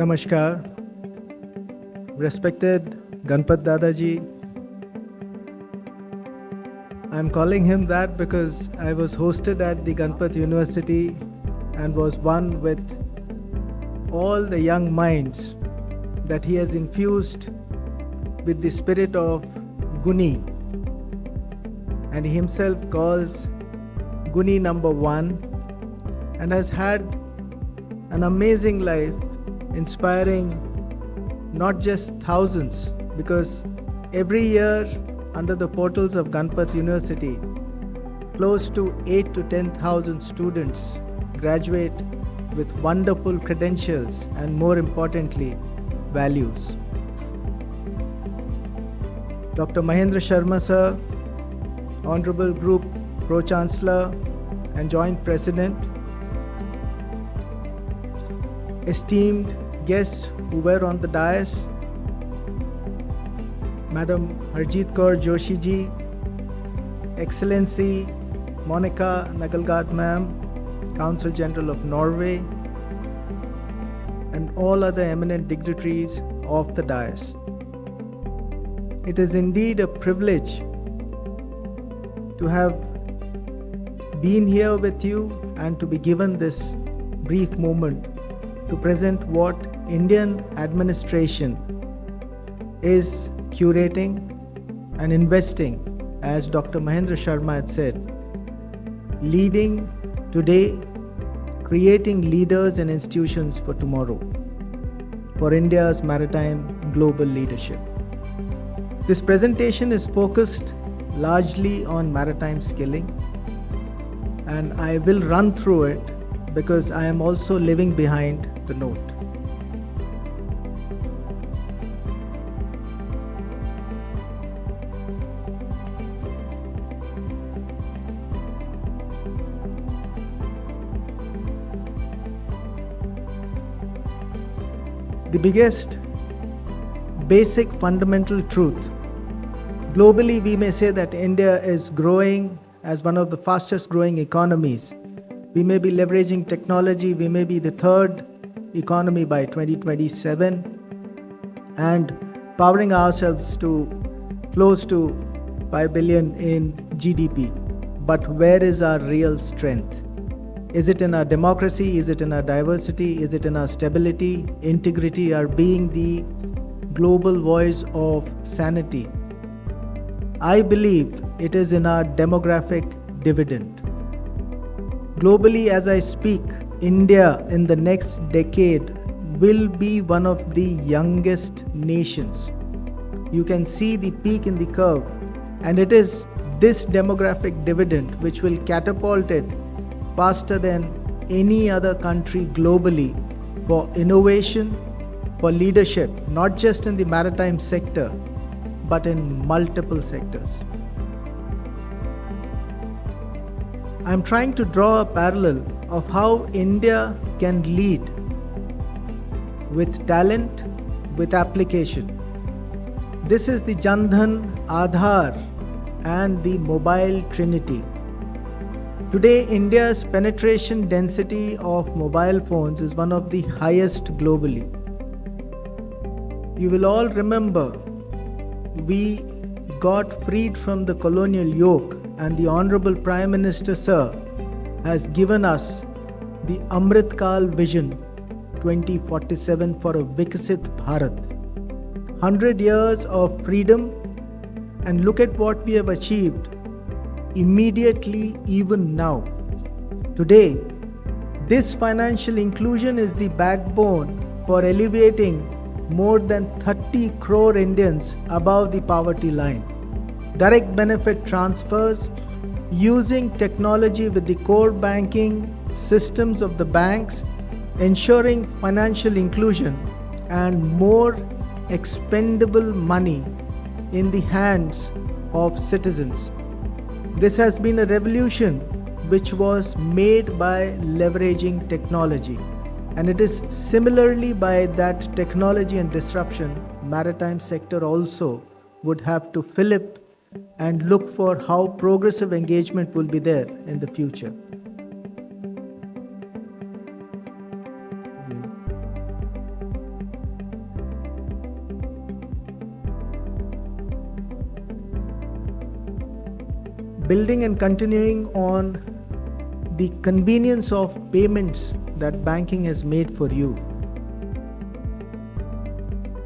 Namaskar, respected Ganpat Dadaji. I'm calling him that because I was hosted at the Ganpat University and was one with all the young minds that he has infused with the spirit of GUNI, and he himself calls GUNI number 1, and has had an amazing life, inspiring not just thousands, because every year under the portals of Ganpat University, close to 8 to 10,000 students graduate with wonderful credentials and, more importantly, values. Dr. Mahendra Sharma sir, Honorable Group Pro-Chancellor and Joint President, esteemed guests who were on the dais, Madam Harjeet Kaur Joshi ji, Excellency Monica Nagelgaard ma'am, Consul General of Norway, and all other eminent dignitaries of the dais. It is indeed a privilege to have been here with you and to be given this brief moment to present what Indian administration is curating and investing, as Dr. Mahendra Sharma had said, leading today, creating leaders and institutions for tomorrow, for India's maritime global leadership. This presentation is focused largely on maritime skilling, and I will run through it because I am also living behind the note. The biggest basic fundamental truth. Globally, we may say that India is growing as one of the fastest growing economies. We may be leveraging technology, we may be the third economy by 2027 and powering ourselves to close to 5 billion in GDP. But where is our real strength? Is it in our democracy? Is it in our diversity? Is it in our stability, integrity, our being the global voice of sanity? I believe it is in our demographic dividend. Globally, as I speak, India in the next decade will be one of the youngest nations. You can see the peak in the curve, and it is this demographic dividend which will catapult it faster than any other country globally for innovation, for leadership, not just in the maritime sector, but in multiple sectors. I'm trying to draw a parallel of how India can lead with talent, with application. This is the Jan Dhan, Aadhaar, and the mobile trinity. Today, India's penetration density of mobile phones is one of the highest globally. You will all remember we got freed from the colonial yoke, and the Honorable Prime Minister Sir has given us the Amrit Kal Vision 2047 for a Vikasit Bharat. 100 years of freedom, and look at what we have achieved immediately, even now. Today, this financial inclusion is the backbone for elevating more than 30 crore Indians above the poverty line. Direct benefit transfers, using technology with the core banking systems of the banks, ensuring financial inclusion and more expendable money in the hands of citizens. This has been a revolution which was made by leveraging technology. And it is similarly by that technology and disruption, maritime sector also would have to flip and look for how progressive engagement will be there in the future. building and continuing on the convenience of payments that banking has made for you.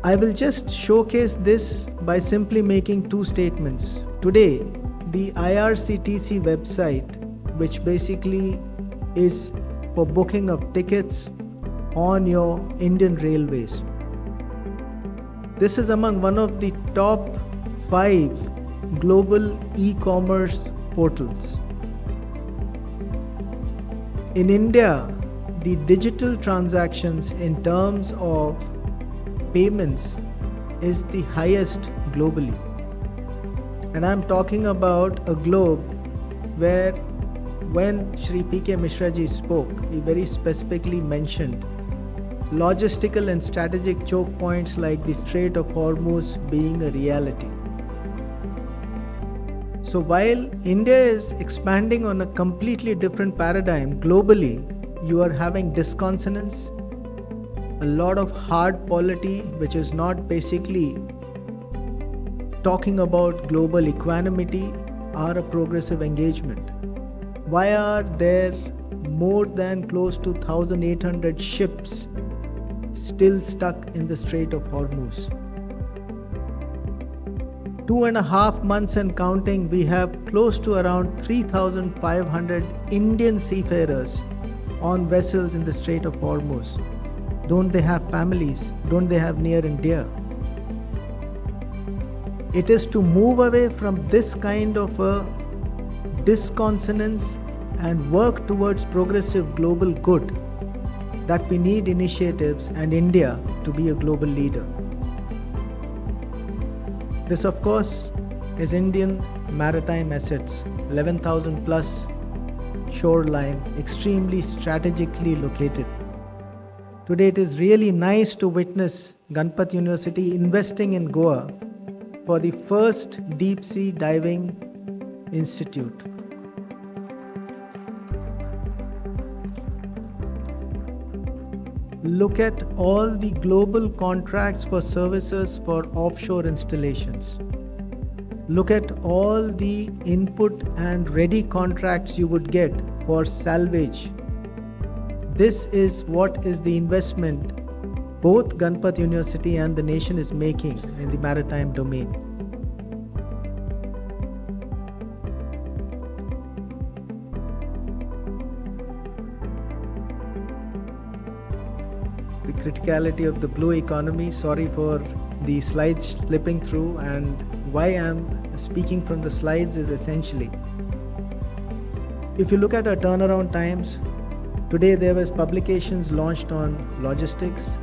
I will just showcase this by simply making two statements. Today, the IRCTC website, which basically is for booking of tickets on your Indian Railways. This is among one of the top 5 global e-commerce portals. In India, the digital transactions in terms of payments is the highest globally. And I'm talking about a globe where when Shri P.K. Mishra ji spoke, he very specifically mentioned logistical and strategic choke points like the Strait of Hormuz being a reality. So while India is expanding on a completely different paradigm globally, you are having disconsonance, a lot of hard polity which is not basically talking about global equanimity or a progressive engagement. Why are there more than close to 1,800 ships still stuck in the Strait of Hormuz? 2.5 months and counting, we have close to around 3,500 Indian seafarers on vessels in the Strait of Hormuz. Don't they have families? Don't they have near and dear? It is to move away from this kind of a disconsonance and work towards progressive global good that we need initiatives and India to be a global leader. This, of course, is Indian maritime assets, 11,000 plus shoreline, extremely strategically located. Today it is really nice to witness Ganpat University investing in Goa for the first deep sea diving institute. Look at all the global contracts for services for offshore installations. Look at all the input and ready contracts you would get for salvage. This is what is the investment both Ganpat University and the nation is making in the maritime domain. The criticality of the blue economy, sorry for the slides slipping through, and why I'm speaking from the slides is essentially, if you look at our turnaround times, today there was publications launched on logistics.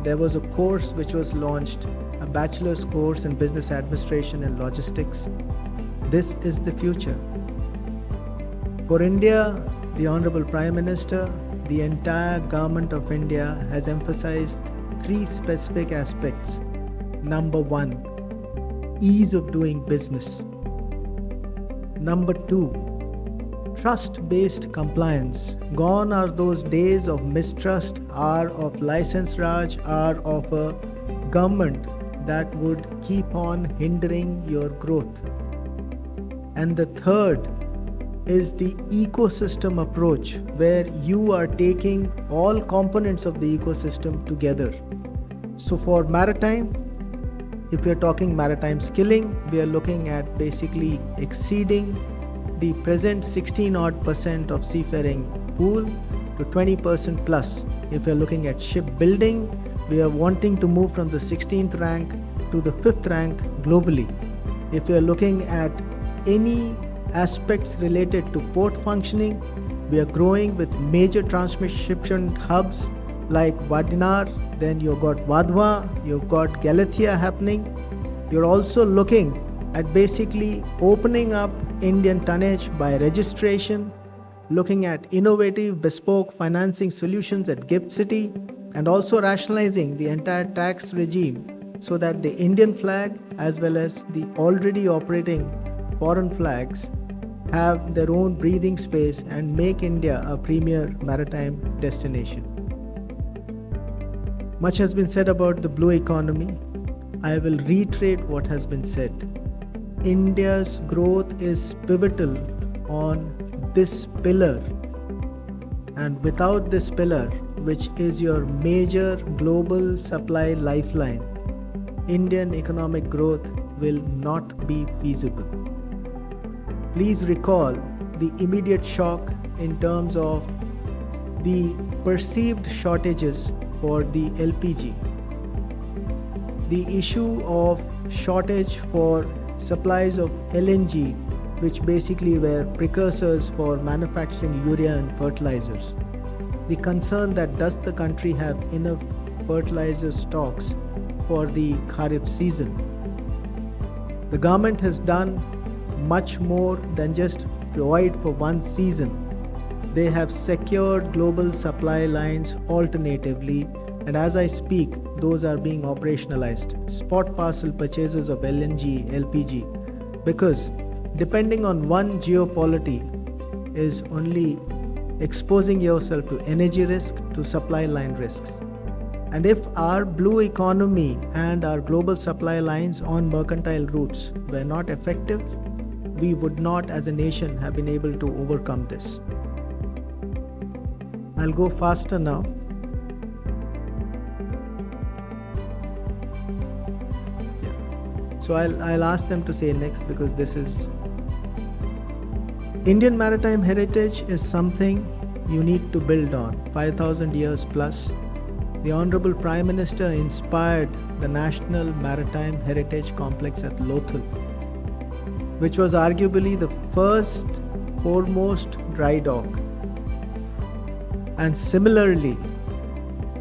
There was a course which was launched, a bachelor's course in business administration and logistics. This is the future. For India, the Honorable Prime Minister, the entire government of India has emphasized 3 specific aspects. Number 1, ease of doing business. Number 2, trust-based compliance. Gone are those days of mistrust, or of license raj, or of a government that would keep on hindering your growth. And the third is the ecosystem approach, where you are taking all components of the ecosystem together. So for maritime, if we are talking maritime skilling, we are looking at basically exceeding the present 16% of seafaring pool to 20% plus. If we are looking at shipbuilding, we are wanting to move from the 16th rank to the 5th rank globally. If we are looking at any aspects related to port functioning, we are growing with major transshipment hubs like Vadinar, then you've got Vadhva, you've got Galathea happening. You're also looking at basically opening up Indian tonnage by registration, looking at innovative bespoke financing solutions at Gift City, and also rationalizing the entire tax regime so that the Indian flag as well as the already operating foreign flags have their own breathing space and make India a premier maritime destination. Much has been said about the blue economy. I will reiterate what has been said. India's growth is pivotal on this pillar, and without this pillar, which is your major global supply lifeline, Indian economic growth will not be feasible. Please recall the immediate shock in terms of the perceived shortages for the LPG, the issue of shortage for supplies of LNG, which basically were precursors for manufacturing urea and fertilizers. The concern that does the country have enough fertilizer stocks for the Kharif season. The government has done much more than just provide for one season. They have secured global supply lines alternatively, and as I speak, those are being operationalized. Spot parcel purchases of LNG, LPG, because depending on one geopolity is only exposing yourself to energy risk, to supply line risks. And if our blue economy and our global supply lines on mercantile routes were not effective, we would not as a nation have been able to overcome this. I'll go faster now. So I'll ask them to say next, because this is Indian maritime heritage is something you need to build on. 5,000 years plus. The Honorable Prime Minister inspired the National Maritime Heritage Complex at Lothal, which was arguably the first foremost dry dock. And similarly,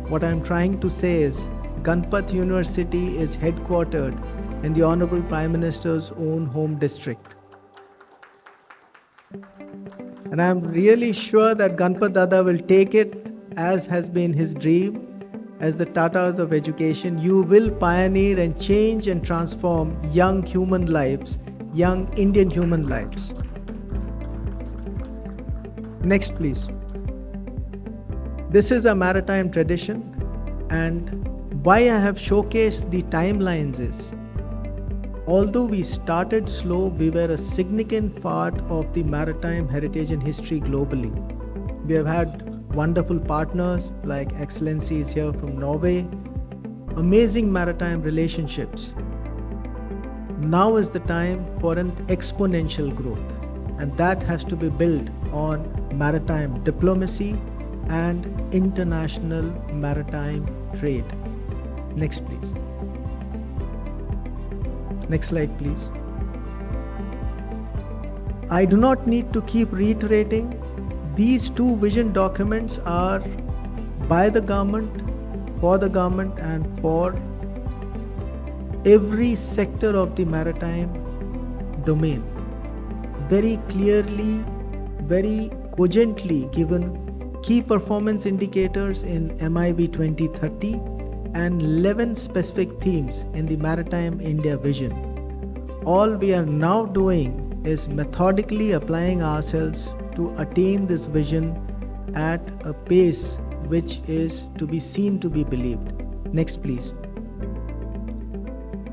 what I'm trying to say is Ganpat University is headquartered in the Honorable Prime Minister's own home district. And I'm really sure that Ganpat Dada will take it, as has been his dream, as the Tatas of education. You will pioneer and change and transform young human lives, young Indian human lives. Next, please. This is a maritime tradition, and why I have showcased the timelines is, although we started slow, we were a significant part of the maritime heritage and history globally. We have had wonderful partners like Excellencies here from Norway, amazing maritime relationships. Now is the time for an exponential growth, and that has to be built on maritime diplomacy and international maritime trade. Next, please. Next slide, please. I do not need to keep reiterating. These two vision documents are by the government, for the government, and for every sector of the maritime domain. Very clearly, very cogently given key performance indicators in MIV 2030 and 11 specific themes in the Maritime India vision. All we are now doing is methodically applying ourselves to attain this vision at a pace which is to be seen to be believed. Next, please.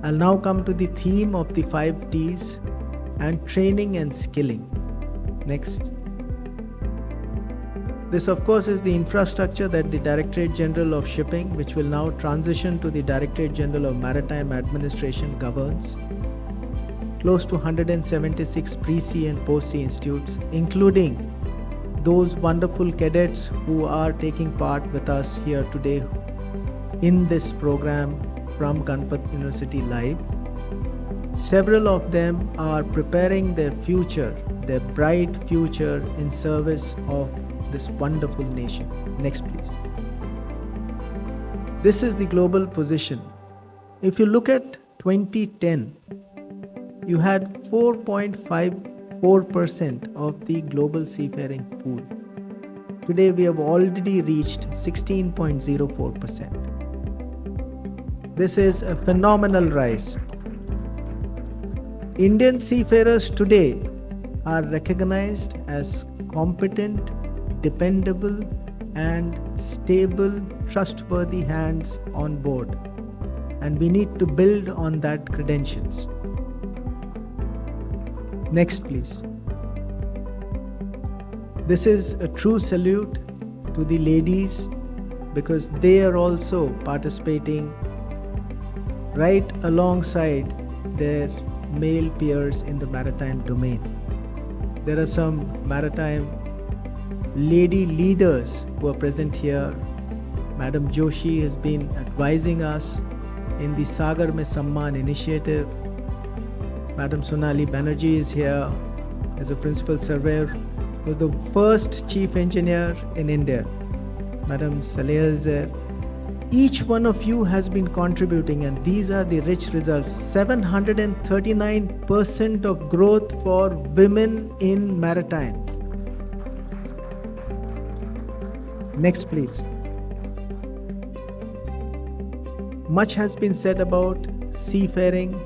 I'll now come to the theme of the 5 T's and training and skilling. Next. This, of course, is the infrastructure that the Directorate General of Shipping, which will now transition to the Directorate General of Maritime Administration, governs. Close to 176 pre-sea and post-sea institutes, including those wonderful cadets who are taking part with us here today in this program from Ganpat University Live. Several of them are preparing their future, their bright future, in service of this wonderful nation. Next, please. This is the global position. If you look at 2010, you had 4.54% of the global seafaring pool. Today we have already reached 16.04%. This is a phenomenal rise. Indian seafarers today are recognized as competent, dependable, and stable, trustworthy hands on board, and we need to build on that credentials. Next, please. This is a true salute to the ladies because they are also participating right alongside their male peers in the maritime domain. There are some maritime lady leaders who are present here. Madam Joshi has been advising us in the Sagar Mein Samman initiative. Madam Sonali Banerjee is here as a principal surveyor, was the first chief engineer in India. Madam Saleh is there. Each one of you has been contributing, and these are the rich results. 739% of growth for women in maritime. Next, please. Much has been said about seafaring,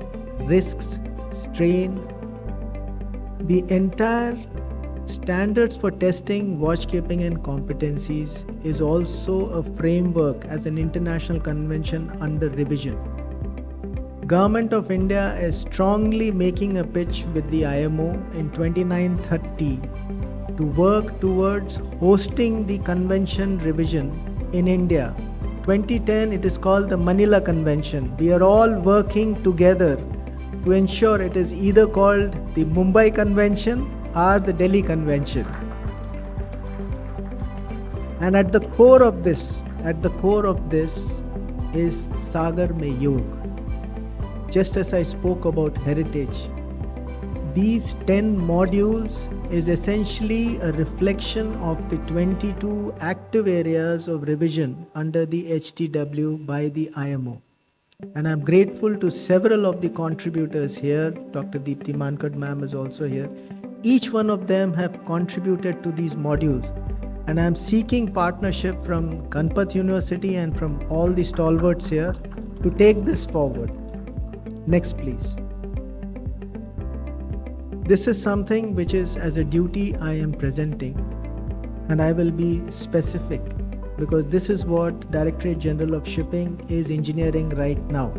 risks, strain. The entire standards for testing, watchkeeping and competencies is also a framework as an international convention under revision. Government of India is strongly making a pitch with the IMO in 2930 to work towards hosting the convention revision in India. 2010 it is called the Manila Convention. We are all working together to ensure it is either called the Mumbai Convention or the Delhi Convention. And at the core of this is Sagar Mein Yog. Just as I spoke about heritage, these 10 modules is essentially a reflection of the 22 active areas of revision under the HTW by the IMO. And I'm grateful to several of the contributors here. Dr. Deepti Mankad ma'am is also here. Each one of them have contributed to these modules. And I'm seeking partnership from Ganpat University and from all the stalwarts here to take this forward. Next, please. This is something which is as a duty I am presenting, and I will be specific because this is what Directorate General of Shipping is engineering right now.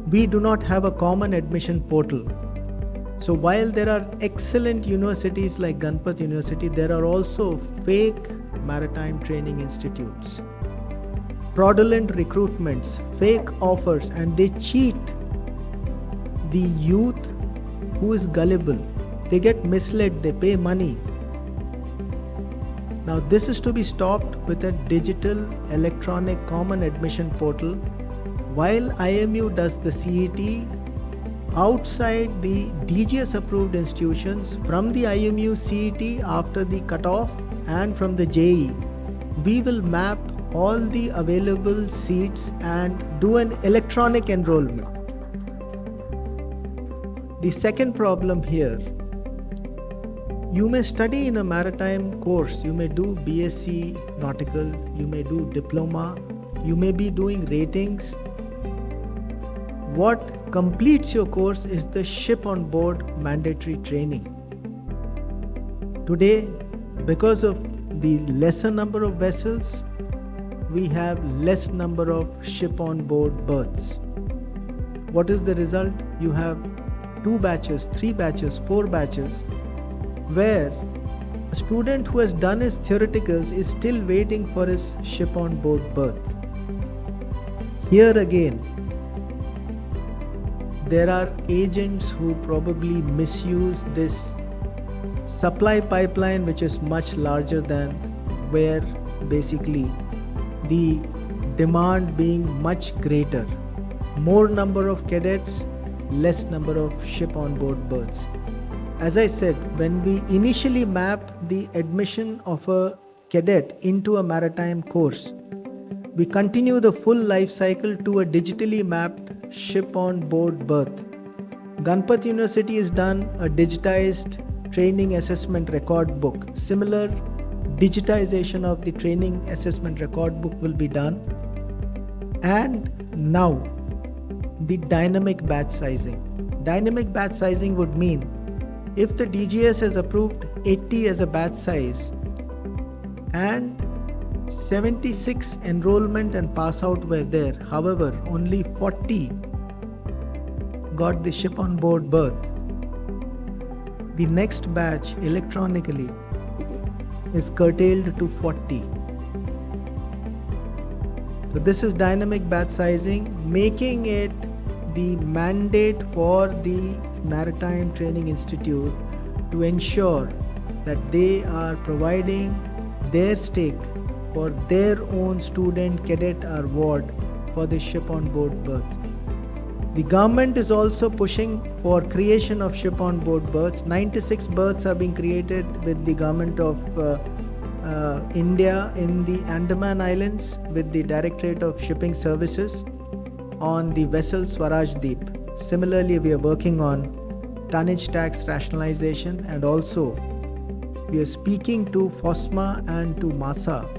We do not have a common admission portal. So while there are excellent universities like Ganpat University, there are also fake maritime training institutes. Fraudulent recruitments, fake offers, and they cheat the youth who is gullible. They get misled, they pay money. Now this is to be stopped with a digital electronic common admission portal. While IMU does the CET, outside the DGS approved institutions, from the IMU CET after the cutoff and from the JE, we will map all the available seats and do an electronic enrollment. The second problem here, you may study in a maritime course, you may do BSc Nautical, you may do diploma, you may be doing ratings. What completes your course is the ship on board mandatory training. Today, because of the lesser number of vessels, we have less number of ship on board berths. What is the result? You have 2 batches, 3 batches, 4 batches, where a student who has done his theoreticals is still waiting for his ship on board berth. Here again, there are agents who probably misuse this supply pipeline, which is much larger than where basically the demand being much greater. More number of cadets, less number of ship on board berths. As I said, when we initially map the admission of a cadet into a maritime course, we continue the full life cycle to a digitally mapped ship on board berth. Ganpat University has done a digitized training assessment record book. Similar digitization of the training assessment record book will be done. And now, the dynamic batch sizing. Dynamic batch sizing would mean if the DGS has approved 80 as a batch size and 76 enrollment and pass out were there, however, only 40 got the ship on board berth. The next batch electronically is curtailed to 40. So this is dynamic batch sizing, making it the mandate for the Maritime Training Institute to ensure that they are providing their stake for their own student cadet or ward for the ship on board berth. The government is also pushing for creation of ship on board berths. 96 berths are being created with the government of India in the Andaman Islands with the Directorate of Shipping Services on the vessel Swaraj Deep. Similarly, we are working on tonnage tax rationalization, and also we are speaking to FOSMA and to MASA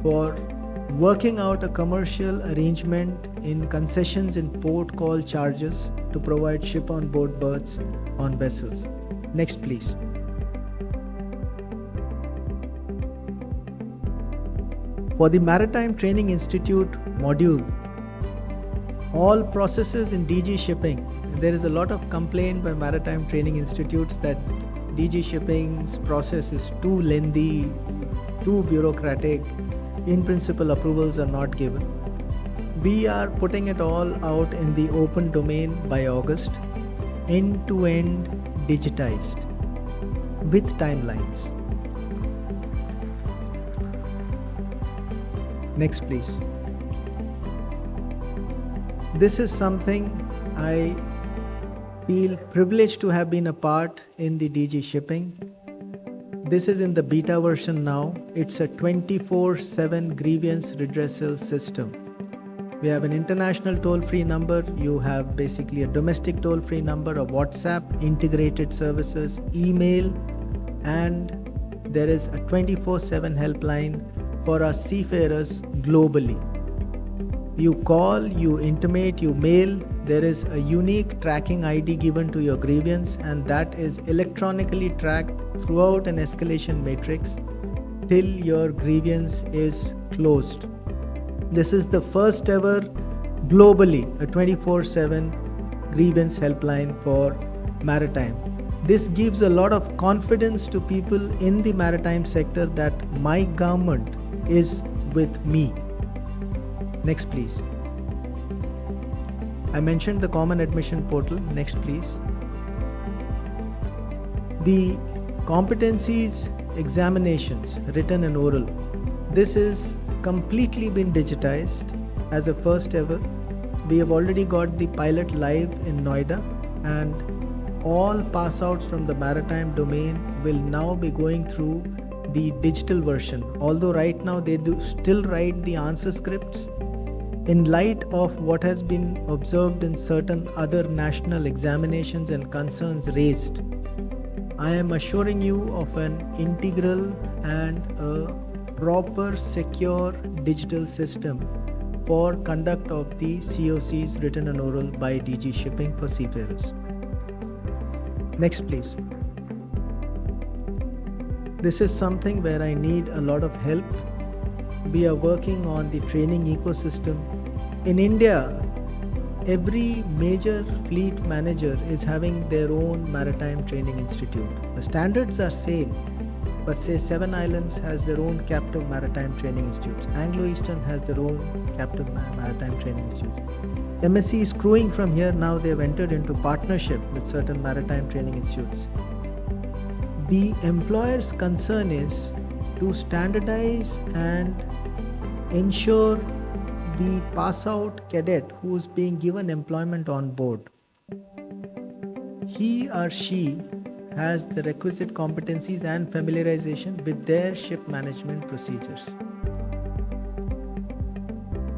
for working out a commercial arrangement in concessions in port call charges to provide ship on board berths on vessels. Next, please. For the Maritime Training Institute module, all processes in DG shipping, there is a lot of complaint by Maritime Training Institutes that DG shipping's process is too lengthy, too bureaucratic, in principle approvals are not given. We are putting it all out in the open domain by August, end-to-end digitized with timelines. Next, please. This is something I feel privileged to have been a part in the DG shipping. This is in the beta version now. It's a 24/7 grievance redressal system. We have an international toll-free number. You have basically a domestic toll-free number, a WhatsApp, integrated services, email, and there is a 24/7 helpline for our seafarers globally. You call, you intimate, you mail. There is a unique tracking ID given to your grievance, and that is electronically tracked throughout an escalation matrix till your grievance is closed. This is the first ever globally a 24/7 grievance helpline for maritime. This gives a lot of confidence to people in the maritime sector that my government is with me. Next, please. I mentioned the common admission portal. Next, please. The competencies examinations, written and oral. This is completely been digitized as a first ever. We have already got the pilot live in Noida, and all pass outs from the maritime domain will now be going through the digital version. Although right now they do still write the answer scripts, in light of what has been observed in certain other national examinations and concerns raised, I am assuring you of an integral and a proper, secure digital system for conduct of the COCs written and oral by DG Shipping for seafarers. Next, please. This is something where I need a lot of help. We are working on the training ecosystem. In India, every major fleet manager is having their own maritime training institute. The standards are same, but say Seven Islands has their own captive maritime training institutes. Anglo-Eastern has their own captive maritime training institutes. MSC is growing from here. Now they have entered into partnership with certain maritime training institutes. The employer's concern is to standardize and ensure the pass out cadet who is being given employment on board, he or she has the requisite competencies and familiarization with their ship management procedures.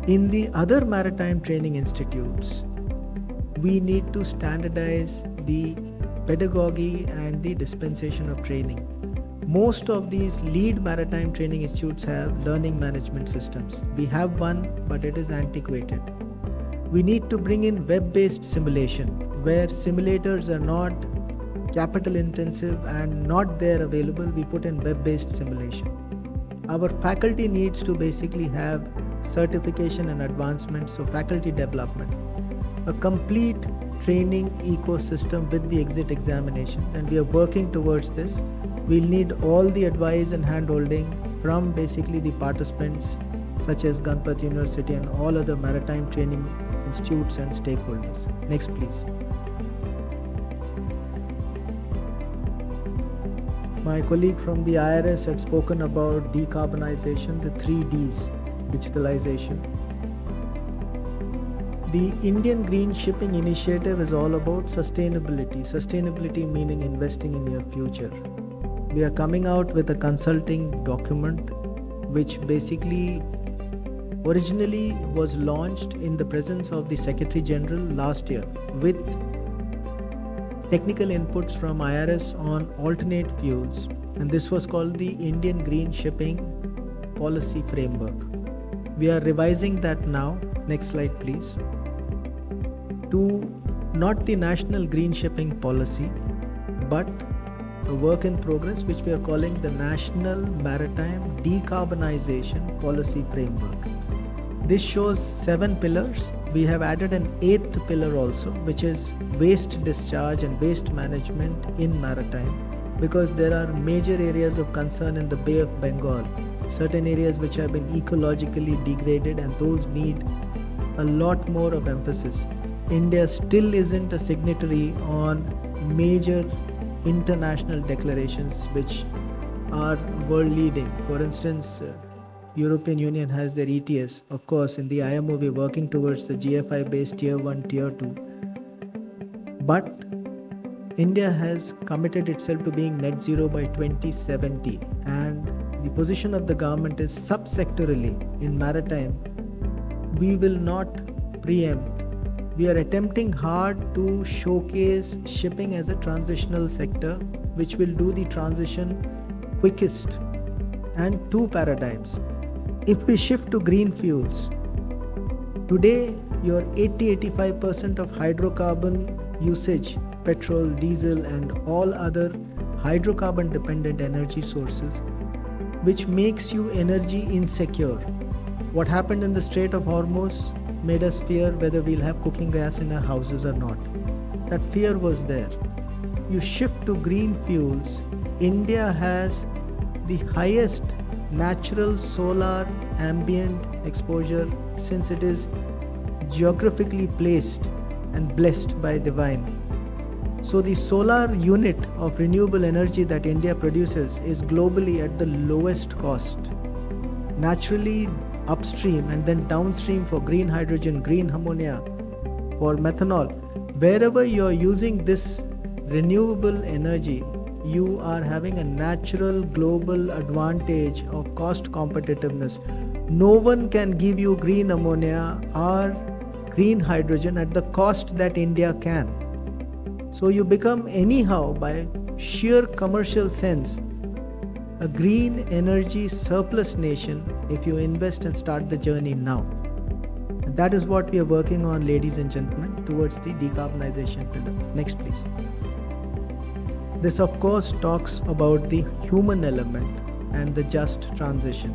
In the other maritime training institutes, we need to standardize the pedagogy and the dispensation of training. Most of these lead maritime training institutes have learning management systems. We have one, but it is antiquated. We need to bring in web-based simulation, where simulators are not capital intensive and not there available. We put in web-based simulation. Our faculty needs to basically have certification and advancement, so faculty development. A complete training ecosystem with the exit examinations, and we are working towards this. We'll need all the advice and handholding from basically the participants such as Ganpat University and all other maritime training institutes and stakeholders. Next, please. My colleague from the IRS had spoken about decarbonization, the 3 Ds, digitalization. The Indian Green Shipping Initiative is all about sustainability. Sustainability meaning investing in your future. We are coming out with a consulting document which basically originally was launched in the presence of the Secretary General last year with technical inputs from IRS on alternate fuels, and this was called the Indian Green Shipping Policy Framework. We are revising that now. Next slide, please. To not the National Green Shipping Policy, but a work in progress which we are calling the National Maritime Decarbonization Policy Framework. This shows 7 pillars. We have added an 8th pillar also, which is waste discharge and waste management in maritime, because there are major areas of concern in the Bay of Bengal, certain areas which have been ecologically degraded, and those need a lot more of emphasis. India still isn't a signatory on major international declarations which are world leading. For instance, European Union has their ETS. Of course, in the IMO, we're working towards the GFI based Tier 1, Tier 2. But India has committed itself to being net zero by 2070, and the position of the government is subsectorally in maritime. We will not preempt. We are attempting hard to showcase shipping as a transitional sector which will do the transition quickest, and 2 paradigms. If we shift to green fuels, today your 80-85% of hydrocarbon usage, petrol, diesel and all other hydrocarbon dependent energy sources, which makes you energy insecure. What happened in the Strait of Hormuz made us fear whether we'll have cooking gas in our houses or not. That fear was there. You shift to green fuels, India has the highest natural solar ambient exposure since it is geographically placed and blessed by divine. So the solar unit of renewable energy that India produces is globally at the lowest cost. Naturally upstream and then downstream for green hydrogen, green ammonia, for methanol, wherever you are using this renewable energy, you are having a natural global advantage of cost competitiveness. No one can give you green ammonia or green hydrogen at the cost that India can. So you become anyhow, by sheer commercial sense, a green energy surplus nation if you invest and start the journey now. And that is what we are working on, ladies and gentlemen, towards the decarbonization pillar. Next, please. This, of course, talks about the human element and the just transition.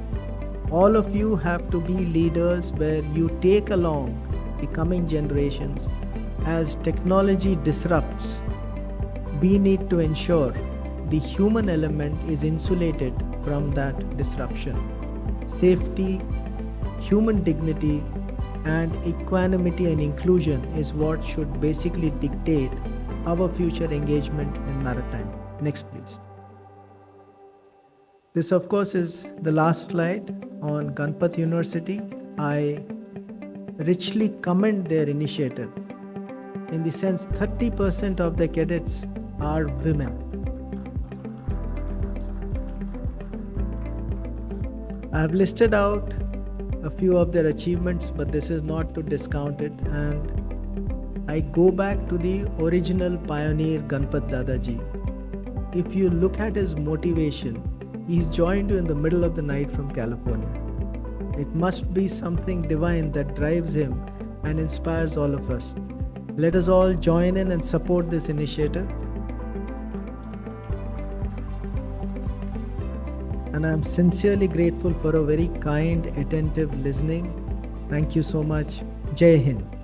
All of you have to be leaders where you take along the coming generations. As technology disrupts, we need to ensure the human element is insulated from that disruption. Safety, human dignity, and equanimity and inclusion is what should basically dictate our future engagement in maritime. Next, please. This, of course, is the last slide on Ganpat University. I richly commend their initiative. In the sense, 30% of the cadets are women. I have listed out a few of their achievements, but this is not to discount it, and I go back to the original pioneer Ganpat Dadaji. If you look at his motivation, he's joined you in the middle of the night from California. It must be something divine that drives him and inspires all of us. Let us all join in and support this initiative. And I am sincerely grateful for a very kind, attentive listening. Thank you so much. Jai Hind.